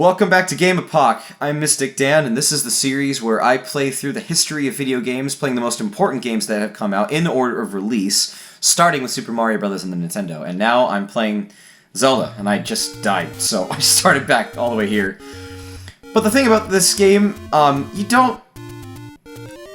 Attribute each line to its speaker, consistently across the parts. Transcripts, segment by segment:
Speaker 1: Welcome back to GAMEpoch. I'm MystikDan, and this is the series where I play through the history of video games, playing the most important games that have come out in order of release, starting with Super Mario Bros. And the Nintendo. And now I'm playing Zelda, and I just died, so I started back all the way here. But the thing about this game, you don't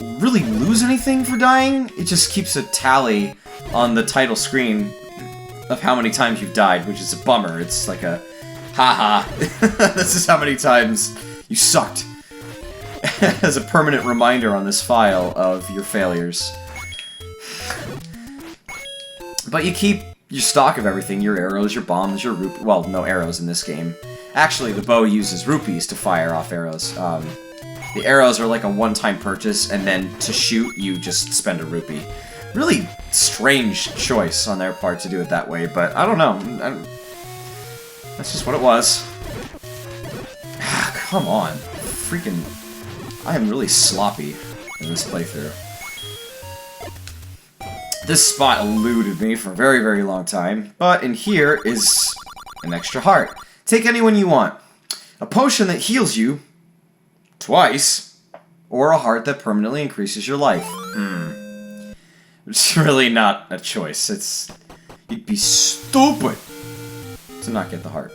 Speaker 1: really lose anything for dying. It just keeps a tally on the title screen of how many times you've died, which is a bummer. It's like a haha, this is how many times you sucked. As a permanent reminder on this file of your failures. But you keep your stock of everything, your arrows, your bombs, your rupees. Well, no arrows in this game. Actually, the bow uses rupees to fire off arrows. The arrows are like a one-time purchase, and then to shoot, you just spend a rupee. Really strange choice on their part to do it that way, but I don't know. That's just what it was. Come on. Freaking... I am really sloppy in this playthrough. This spot eluded me for a very, very long time, but in here is an extra heart. Take anyone you want. A potion that heals you twice, or a heart that permanently increases your life. It's really not a choice. You'd be stupid to not get the heart.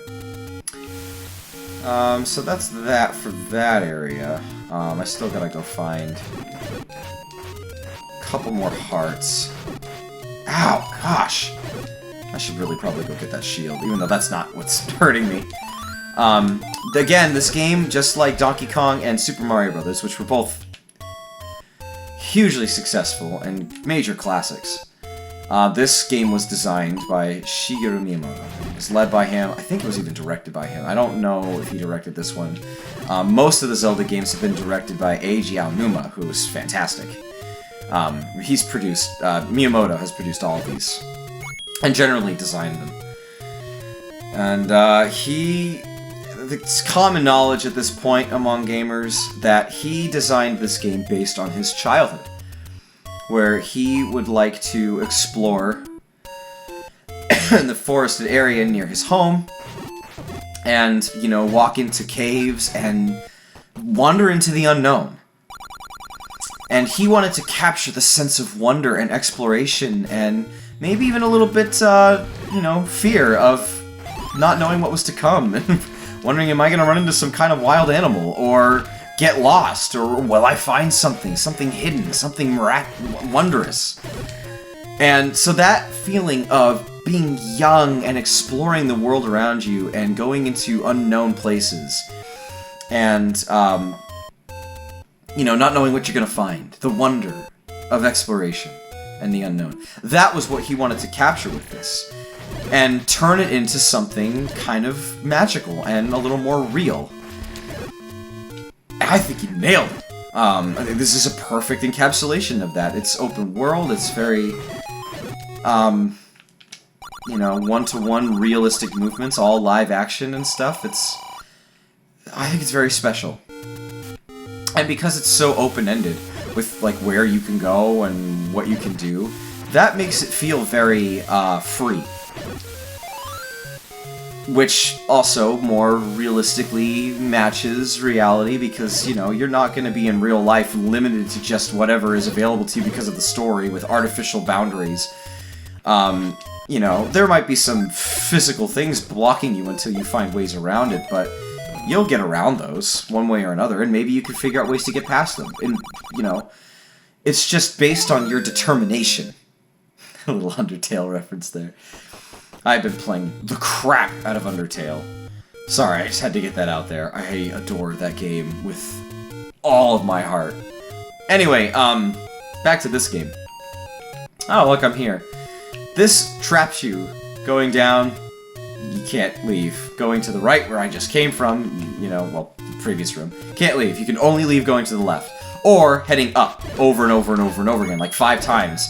Speaker 1: So that's that for that area. I still gotta go find a couple more hearts. Ow, gosh! I should really probably go get that shield, even though that's not what's hurting me. Again, this game, just like Donkey Kong and Super Mario Bros., which were both hugely successful and major classics. This game was designed by Shigeru Miyamoto. It was led by him. I think it was even directed by him. I don't know if he directed this one. Most of the Zelda games have been directed by Eiji Aonuma, who is fantastic. He's produced... Miyamoto has produced all of these. And generally designed them. And it's common knowledge at this point among gamers that he designed this game based on his childhood, where he would like to explore in the forested area near his home and, you know, walk into caves and wander into the unknown. And he wanted to capture the sense of wonder and exploration and maybe even a little bit, you know, fear of not knowing what was to come and wondering, am I going to run into some kind of wild animal or get lost, or will I find something hidden, something wondrous. And so that feeling of being young and exploring the world around you and going into unknown places and, you know, not knowing what you're going to find, the wonder of exploration and the unknown. That was what he wanted to capture with this, and turn it into something kind of magical and a little more real. I think he nailed it. I think this is a perfect encapsulation of that. It's open world, it's very, you know, one-to-one realistic movements, all live action and stuff. I think it's very special. And because it's so open-ended, with, like, where you can go and what you can do, that makes it feel very, free. Which also more realistically matches reality because, you know, you're not going to be in real life limited to just whatever is available to you because of the story with artificial boundaries. You know, there might be some physical things blocking you until you find ways around it, but you'll get around those one way or another, and maybe you can figure out ways to get past them. And, you know, it's just based on your determination. A little Undertale reference there. I've been playing the crap out of Undertale. Sorry, I just had to get that out there. I adore that game with all of my heart. Anyway, back to this game. Oh, look, I'm here. This traps you. Going down, you can't leave. Going to the right, where I just came from, you know, well, the previous room, can't leave. You can only leave going to the left. Or heading up over and over and over and over again, like 5 times.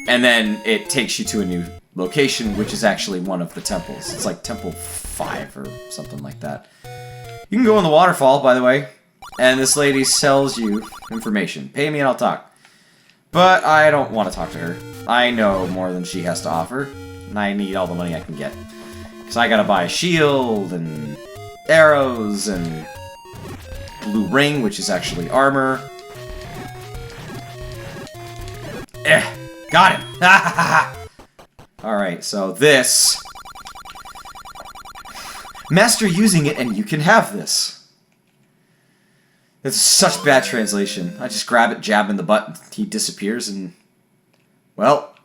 Speaker 1: And then it takes you to a new location, which is actually one of the temples. It's like Temple 5 or something like that. You can go in the waterfall, by the way, and this lady sells you information. Pay me and I'll talk. But I don't want to talk to her. I know more than she has to offer, and I need all the money I can get. Because I gotta buy a shield, and arrows and blue ring, which is actually armor. Got him! Alright, so this... Master using it and you can have this. It's such bad translation. I just grab it, jab in the butt, he disappears, and... Well...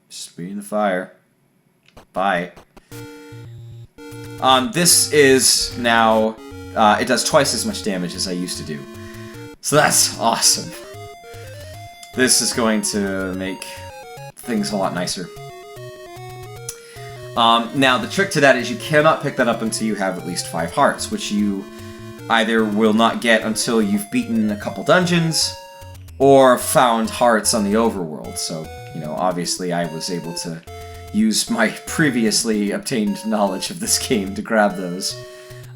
Speaker 1: Just be in the fire. Bye. This is now... it does twice as much damage as I used to do. So that's awesome. This is going to make things a lot nicer. Now, the trick to that is you cannot pick that up until you have at least 5 hearts, which you either will not get until you've beaten a couple dungeons, or found hearts on the overworld. So, you know, obviously I was able to use my previously obtained knowledge of this game to grab those.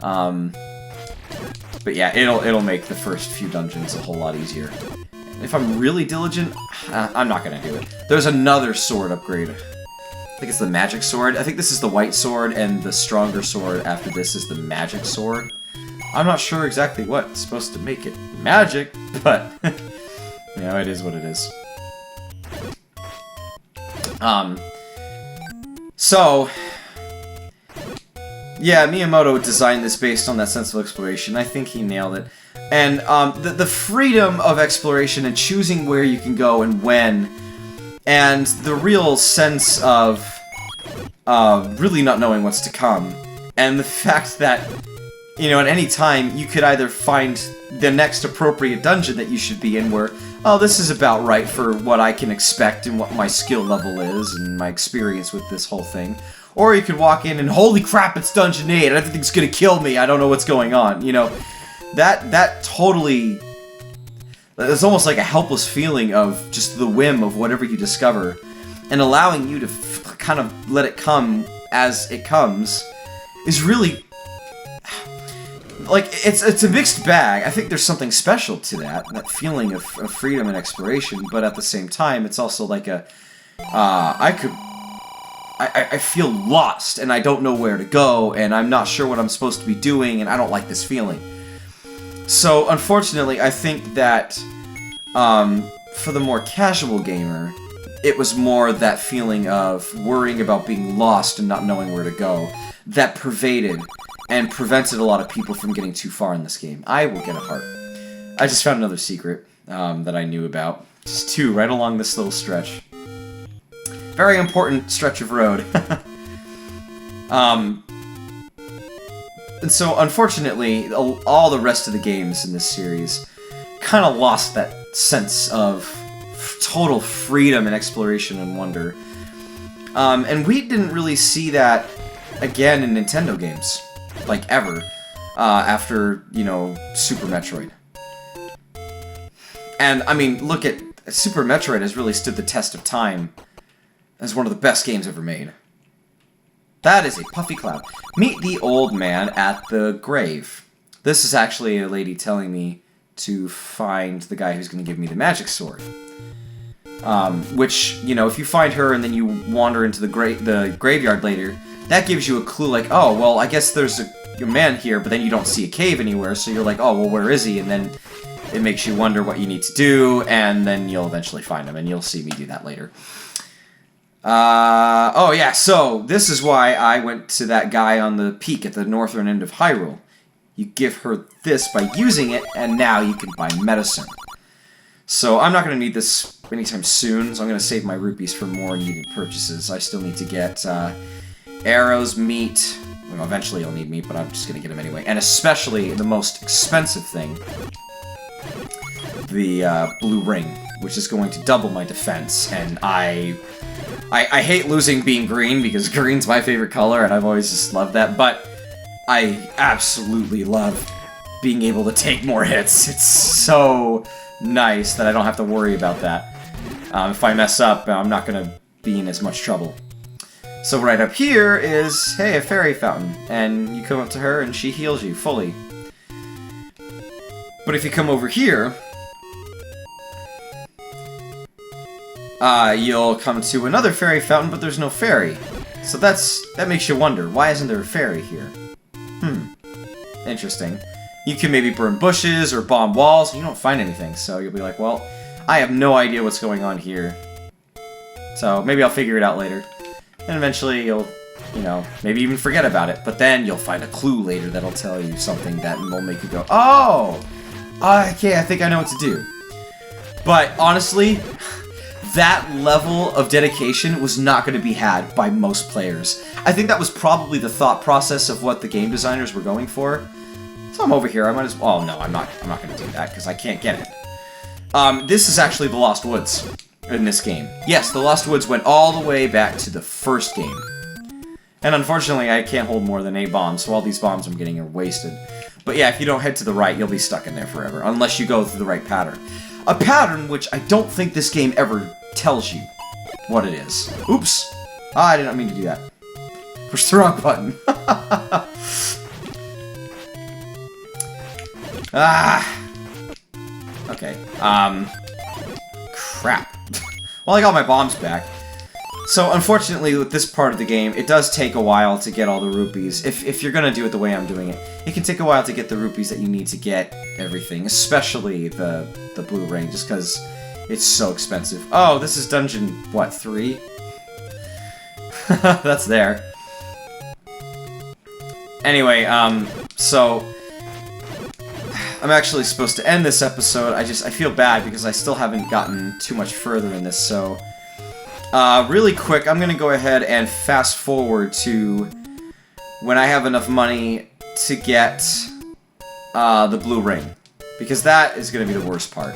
Speaker 1: But yeah, it'll make the first few dungeons a whole lot easier. If I'm really diligent, I'm not gonna do it. There's another sword upgrade. I think it's the magic sword. I think this is the white sword, and the stronger sword after this is the magic sword. I'm not sure exactly what's supposed to make it magic, but you know, it is what it is. So yeah, Miyamoto designed this based on that sense of exploration. I think he nailed it. And the freedom of exploration and choosing where you can go and when, and the real sense of really not knowing what's to come, and the fact that, you know, at any time you could either find the next appropriate dungeon that you should be in where, oh, this is about right for what I can expect and what my skill level is and my experience with this whole thing. Or you could walk in and, holy crap, it's Dungeon 8, and everything's gonna kill me, I don't know what's going on, you know. That totally... It's almost like a helpless feeling of just the whim of whatever you discover, and allowing you to kind of let it come as it comes is really... Like, it's a mixed bag. I think there's something special to that feeling of freedom and exploration, but at the same time, it's also like a... I feel lost, and I don't know where to go, and I'm not sure what I'm supposed to be doing, and I don't like this feeling. So, unfortunately, I think that, for the more casual gamer, it was more that feeling of worrying about being lost and not knowing where to go that pervaded and prevented a lot of people from getting too far in this game. I will get a heart. I just found another secret that I knew about. Just 2 right along this little stretch. Very important stretch of road. And so, unfortunately, all the rest of the games in this series kind of lost that sense of total freedom and exploration and wonder. And we didn't really see that again in Nintendo games, like ever, after, you know, Super Metroid. And, I mean, look at... Super Metroid has really stood the test of time as one of the best games ever made. That is a puffy cloud. Meet the old man at the grave. This is actually a lady telling me to find the guy who's going to give me the magic sword. Which, you know, if you find her and then you wander into the graveyard later, that gives you a clue like, oh, well, I guess there's a man here, but then you don't see a cave anywhere, so you're like, oh, well, where is he? And then it makes you wonder what you need to do, and then you'll eventually find him, and you'll see me do that later. Oh yeah, so this is why I went to that guy on the peak at the northern end of Hyrule. You give her this by using it, and now you can buy medicine. So I'm not going to need this anytime soon, so I'm going to save my rupees for more needed purchases. I still need to get arrows, meat. Well, eventually I'll need meat, but I'm just going to get them anyway. And especially the most expensive thing, the blue ring, which is going to double my defense, and I hate losing being green, because green's my favorite color, and I've always just loved that, but I absolutely love being able to take more hits. It's so nice that I don't have to worry about that. If I mess up, I'm not going to be in as much trouble. So right up here is, hey, a fairy fountain, and you come up to her and she heals you fully. But if you come over here, you'll come to another fairy fountain, but there's no fairy. So that makes you wonder, why isn't there a fairy here? interesting. You can maybe burn bushes or bomb walls, and you don't find anything. So you'll be like, well, I have no idea what's going on here. So maybe I'll figure it out later. And eventually you'll, you know, maybe even forget about it. But then you'll find a clue later that'll tell you something that will make you go, oh! Okay, I think I know what to do. But honestly, that level of dedication was not going to be had by most players. I think that was probably the thought process of what the game designers were going for. So I'm over here, I might as well... Oh, no, I'm not going to do that, because I can't get it. This is actually the Lost Woods in this game. Yes, the Lost Woods went all the way back to the first game. And unfortunately, I can't hold more than 8 bombs, so all these bombs I'm getting are wasted. But yeah, if you don't head to the right, you'll be stuck in there forever, unless you go through the right pattern. A pattern which I don't think this game ever tells you what it is. Oops! I did not mean to do that. Push the wrong button. Okay. Crap. Well, I got my bombs back. So, unfortunately, with this part of the game, it does take a while to get all the rupees. If you're gonna do it the way I'm doing it, it can take a while to get the rupees that you need to get everything, especially the blue ring, just because it's so expensive. Oh, this is dungeon, what, 3? That's there. Anyway, so... I'm actually supposed to end this episode. I feel bad because I still haven't gotten too much further in this, so... really quick, I'm gonna go ahead and fast forward to when I have enough money to get the blue ring, because that is gonna be the worst part.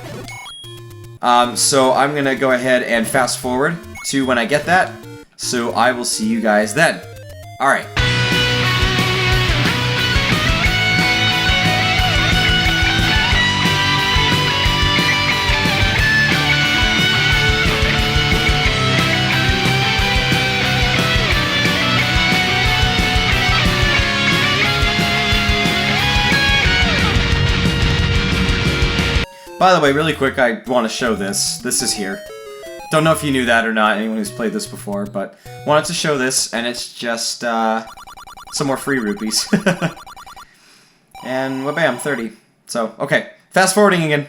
Speaker 1: So I'm gonna go ahead and fast forward to when I get that, so I will see you guys then. Alright. By the way, really quick, I want to show this. This is here. Don't know if you knew that or not, anyone who's played this before, but wanted to show this, and it's just, some more free rupees. And, well, bam, 30. So, okay. Fast forwarding again.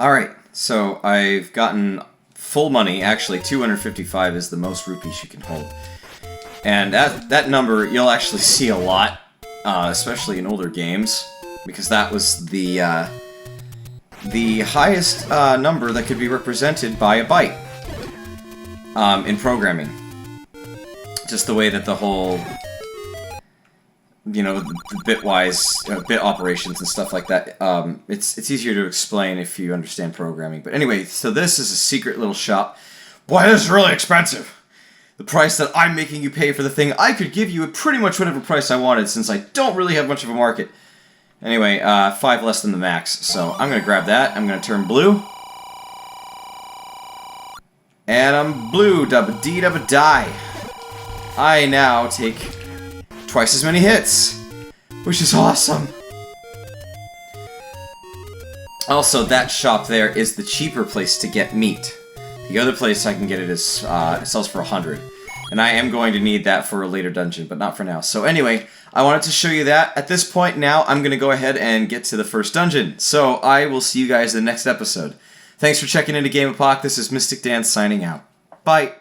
Speaker 1: Alright, so I've gotten full money. Actually, 255 is the most rupees you can hold. And that number, you'll actually see a lot, especially in older games, because that was the highest number that could be represented by a byte in programming. Just the way that the whole, you know, the bitwise, bit operations and stuff like that, it's easier to explain if you understand programming. But anyway, so this is a secret little shop. Boy, this is really expensive! The price that I'm making you pay for the thing, I could give you at pretty much whatever price I wanted, since I don't really have much of a market. Anyway, 5 less than the max, so I'm gonna grab that, I'm gonna turn blue. And I'm blue, dubba-dee-dubba-die. I now take twice as many hits, which is awesome. Also, that shop there is the cheaper place to get meat. The other place I can get it is it sells for 100, and I am going to need that for a later dungeon, but not for now. So anyway, I wanted to show you that. At this point now, I'm going to go ahead and get to the first dungeon. So I will see you guys in the next episode. Thanks for checking into GAMEpoch. This is MystikDan signing out. Bye.